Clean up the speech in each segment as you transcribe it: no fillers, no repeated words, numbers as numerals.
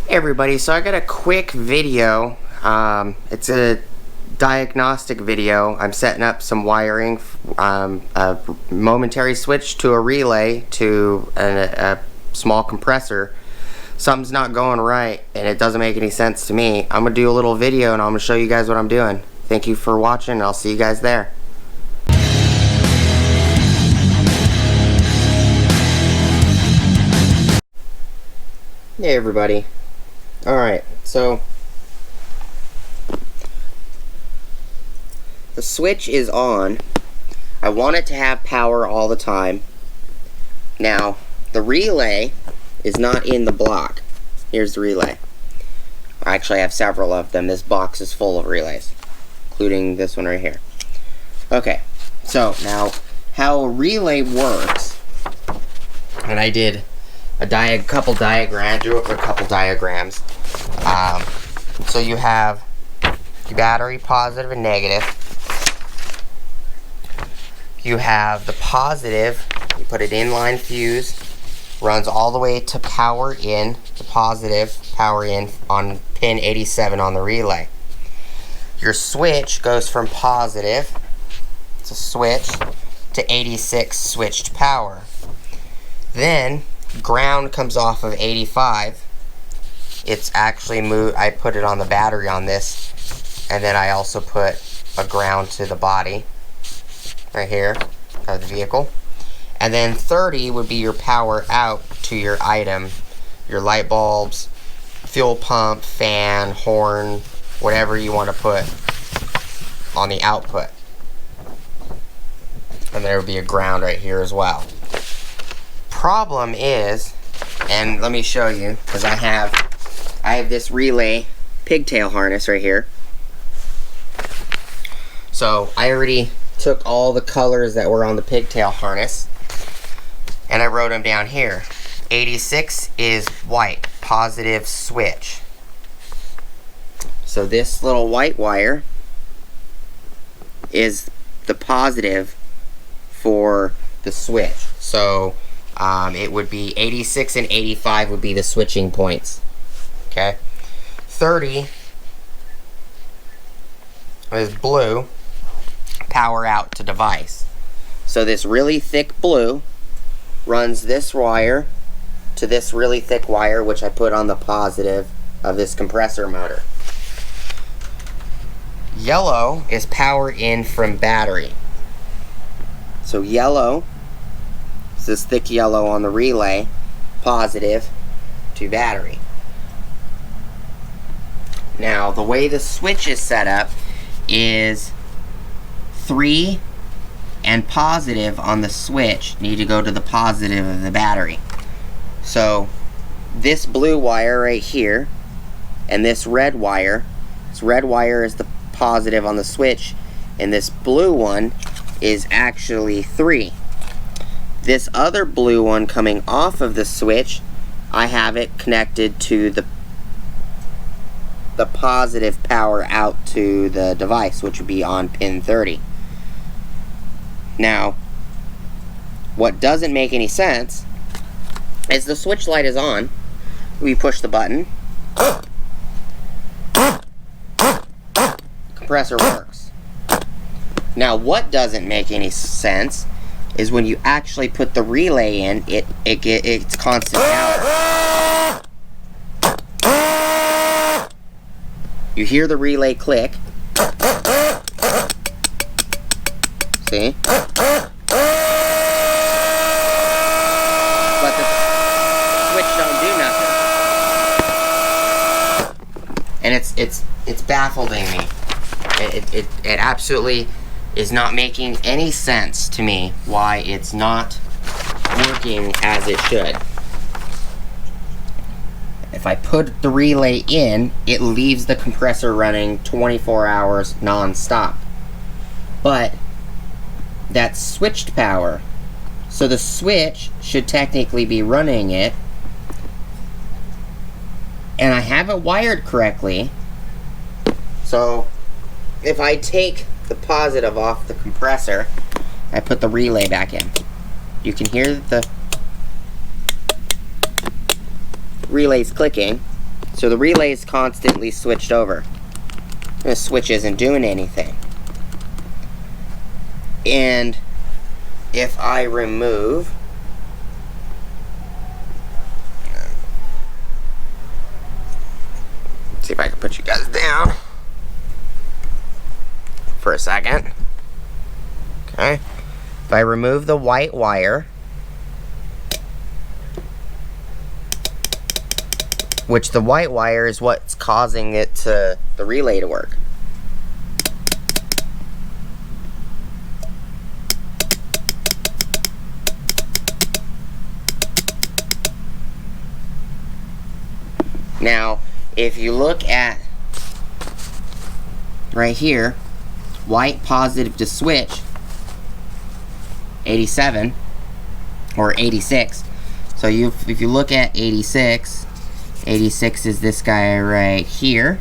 Hey everybody, so I got a quick video. It's a diagnostic video. I'm setting up some wiring, a momentary switch to a relay to a small compressor. Something's not going right and it doesn't make any sense to me. I'm gonna do a little video and I'm gonna show you guys what I'm doing. Thank you for watching and I'll see you guys there. Hey everybody. Alright, so the switch is on. I want it to have power all the time. Now, the relay is not in the block. Here's the relay. I actually have several of them. This box is full of relays, including this one right here. Okay, so now how a relay works, and I did a couple diagrams, drew up a couple diagrams. So you have your battery, positive and negative. You have the positive, you put an inline fuse, runs all the way to power in, the positive power in on pin 87 on the relay. Your switch goes from positive, it's a switch, to 86 switched power. Then ground comes off of 85. It's actually moved. I put it on the battery on this, and then I also put a ground to the body right here of the vehicle. And then 30 would be your power out to your item, your light bulbs, fuel pump, fan, horn, whatever you want to put on the output. And there would be a ground right here as well. Problem is, and let me show you, because I have this relay pigtail harness right here. So I already took all the colors that were on the pigtail harness and I wrote them down here. 86 is white, positive switch. So this little white wire is the positive for the switch. So it would be 86 and 85 would be the switching points. Okay. 30 is blue, power out to device. So this really thick blue runs this wire to this really thick wire, which I put on the positive of this compressor motor. Yellow is power in from battery. So yellow, this thick yellow on the relay, positive to battery. Now, the way the switch is set up is 3 and positive on the switch need to go to the positive of the battery. So, this blue wire right here and this red wire is the positive on the switch, and this blue one is actually 3. This other blue one coming off of the switch, I have it connected to the positive power out to the device, which would be on pin 30. Now, what doesn't make any sense is the switch light is on. We push the button. Compressor works. Now, what doesn't make any sense is when you actually put the relay in, it's constant power. You hear the relay click. See? But the switch don't do nothing. And it's baffling me. It absolutely is not making any sense to me why it's not working as it should. If I put the relay in, it leaves the compressor running 24 hours non-stop. But that's switched power. So the switch should technically be running it. And I have it wired correctly. So if I take the positive off the compressor, I put the relay back in. You can hear the relay's clicking. So the relay is constantly switched over. The switch isn't doing anything. And if I remove, let's see if I can put you guys down for a second. Okay. If I remove the white wire, which the white wire is what's causing the relay to work. Now, if you look at right here, white positive to switch, 87 or 86. So if you look at 86, 86 is this guy right here.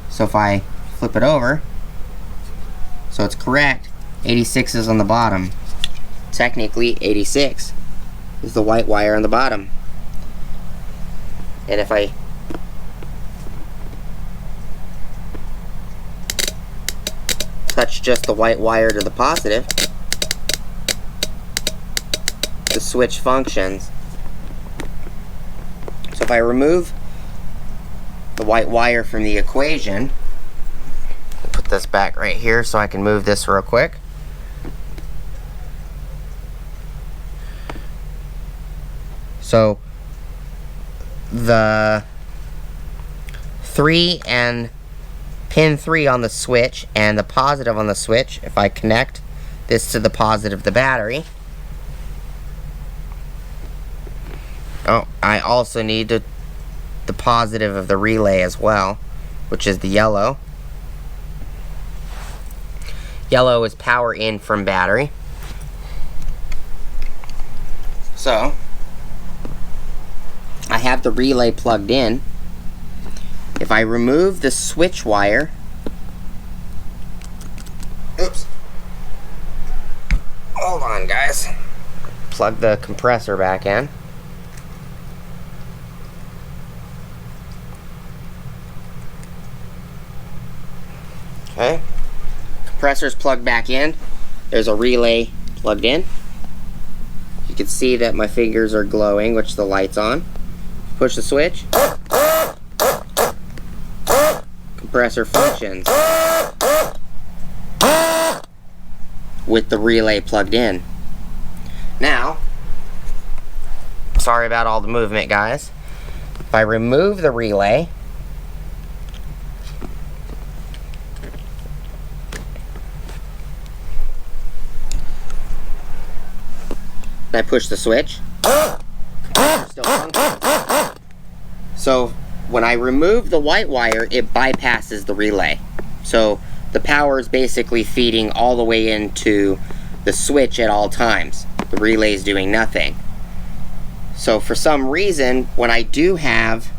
So if I flip it over, so it's correct, 86 is on the bottom. Technically, 86 is the white wire on the bottom. And if I touch just the white wire to the positive, the switch functions. So if I remove the white wire from the equation, I'll put this back right here so I can move this real quick. So the 3 and pin 3 on the switch and the positive on the switch, if I connect this to the positive of the battery, oh, I also need the positive of the relay as well, which is the yellow. Yellow is power in from battery. So I have the relay plugged in. If I remove the switch wire, oops, hold on guys, plug the compressor back in. Okay, compressor's plugged back in. There's a relay plugged in. You can see that my fingers are glowing, which the light's on. Push the switch. Compressor functions with the relay plugged in. Now, sorry about all the movement, guys. If I remove the relay, and I push the switch, still functions. So when I remove the white wire, it bypasses the relay. So the power is basically feeding all the way into the switch at all times. The relay is doing nothing. So for some reason, when I do have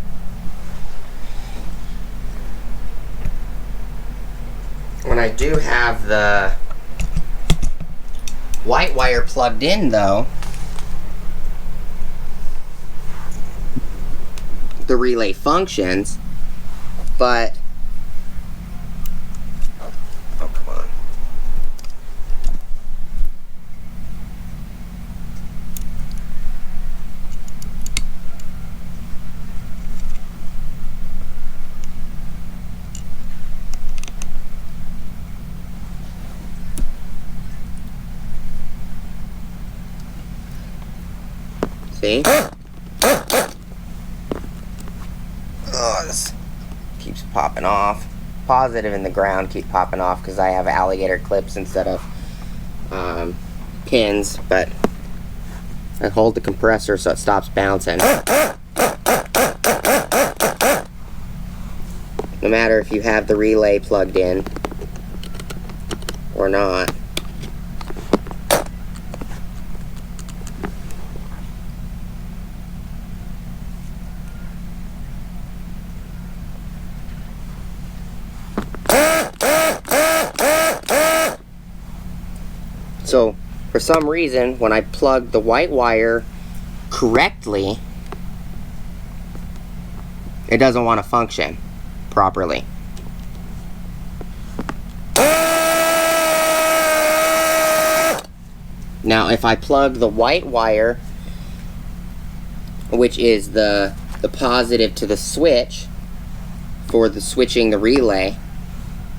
the white wire plugged in though, the relay functions, but oh, come on. See? Oh, this keeps popping off. Positive and the ground keep popping off because I have alligator clips instead of pins, but I hold the compressor so it stops bouncing. No matter if you have the relay plugged in or not. So, for some reason, when I plug the white wire correctly, it doesn't want to function properly. Now if I plug the white wire, which is the positive to the switch for the switching the relay,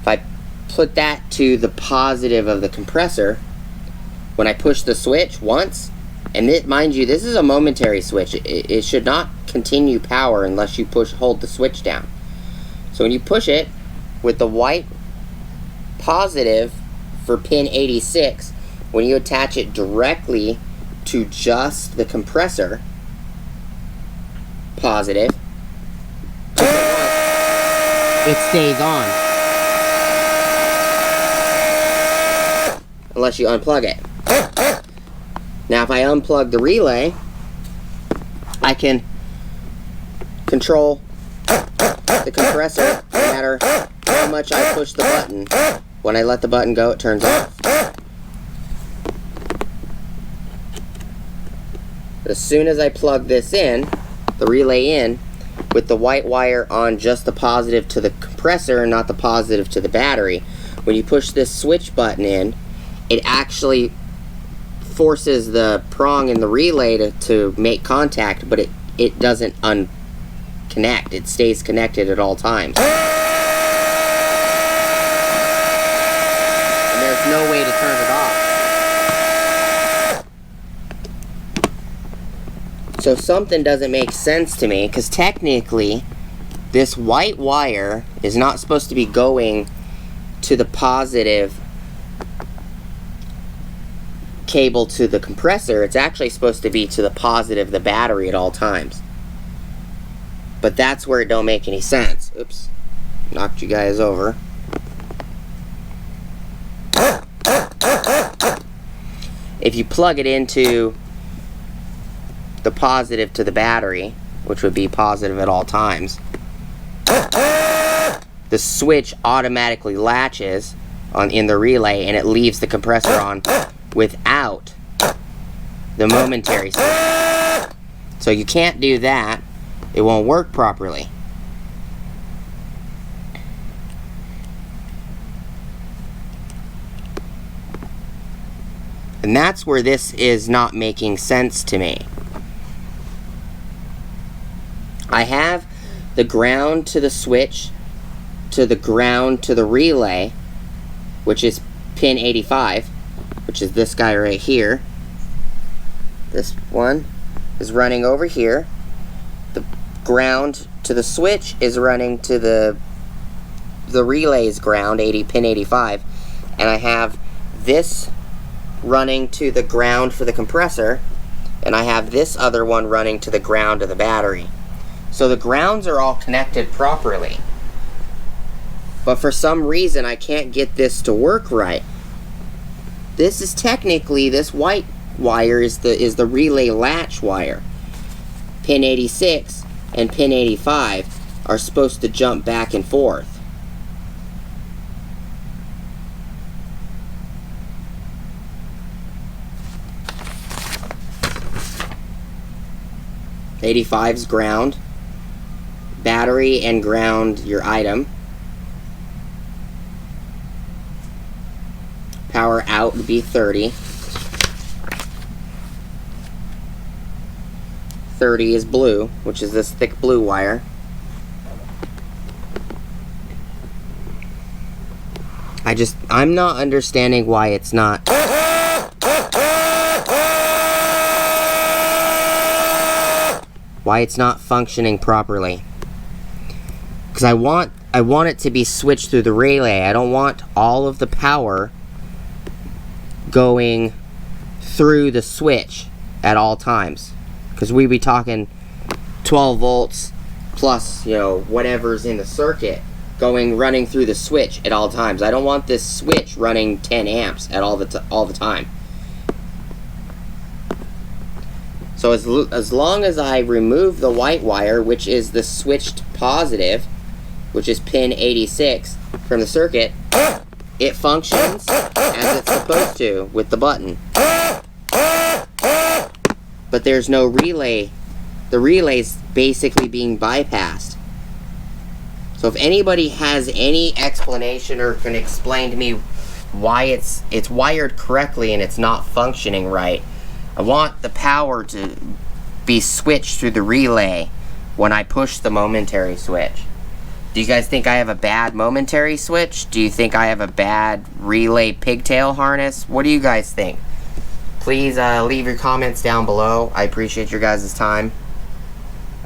if I put that to the positive of the compressor, when I push the switch once, and mind you, this is a momentary switch. It should not continue power unless you hold the switch down. So when you push it with the white positive for pin 86, when you attach it directly to just the compressor positive, it stays on unless you unplug it. Now if I unplug the relay, I can control the compressor no matter how much I push the button. When I let the button go, it turns off. As soon as I plug this in, the relay in, with the white wire on just the positive to the compressor and not the positive to the battery, when you push this switch button in, it actually forces the prong in the relay to make contact, but it doesn't unconnect. It stays connected at all times. And there's no way to turn it off. So something doesn't make sense to me, because technically this white wire is not supposed to be going to the positive cable to the compressor. It's actually supposed to be to the positive of the battery at all times. But that's where it don't make any sense. Oops, knocked you guys over. If you plug it into the positive to the battery, which would be positive at all times, the switch automatically latches in the relay and it leaves the compressor on without the momentary switch. So you can't do that. It won't work properly. And that's where this is not making sense to me. I have the ground to the switch, to the ground to the relay, which is pin 85, which is this guy right here. This one is running over here. The ground to the switch is running to the relay's ground, pin 85, and I have this running to the ground for the compressor, and I have this other one running to the ground of the battery. So the grounds are all connected properly. But for some reason I can't get this to work right. This is technically, this white wire is the relay latch wire. Pin 86 and pin 85 are supposed to jump back and forth. '85's ground, battery and ground your item. Power out would be 30. 30 is blue, which is this thick blue wire. I'm not understanding why it's not. Why it's not functioning properly. Because I want it to be switched through the relay. I don't want all of the power going through the switch at all times, because we'd be talking 12 volts plus, you know, whatever's in the circuit running through the switch at all times. I don't want this switch running 10 amps at all the time. So as long as I remove the white wire, which is the switched positive, which is pin 86 from the circuit, it functions as it's supposed to with the button. But there's no relay. The relay's basically being bypassed. So if anybody has any explanation or can explain to me why it's wired correctly and it's not functioning right, I want the power to be switched through the relay when I push the momentary switch. Do you guys think I have a bad momentary switch? Do you think I have a bad relay pigtail harness? What do you guys think? Please leave your comments down below. I appreciate your guys' time.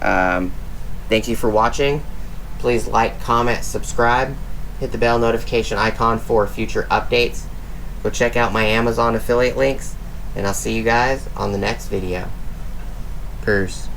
Thank you for watching. Please like, comment, subscribe. Hit the bell notification icon for future updates. Go check out my Amazon affiliate links. And I'll see you guys on the next video. Peace.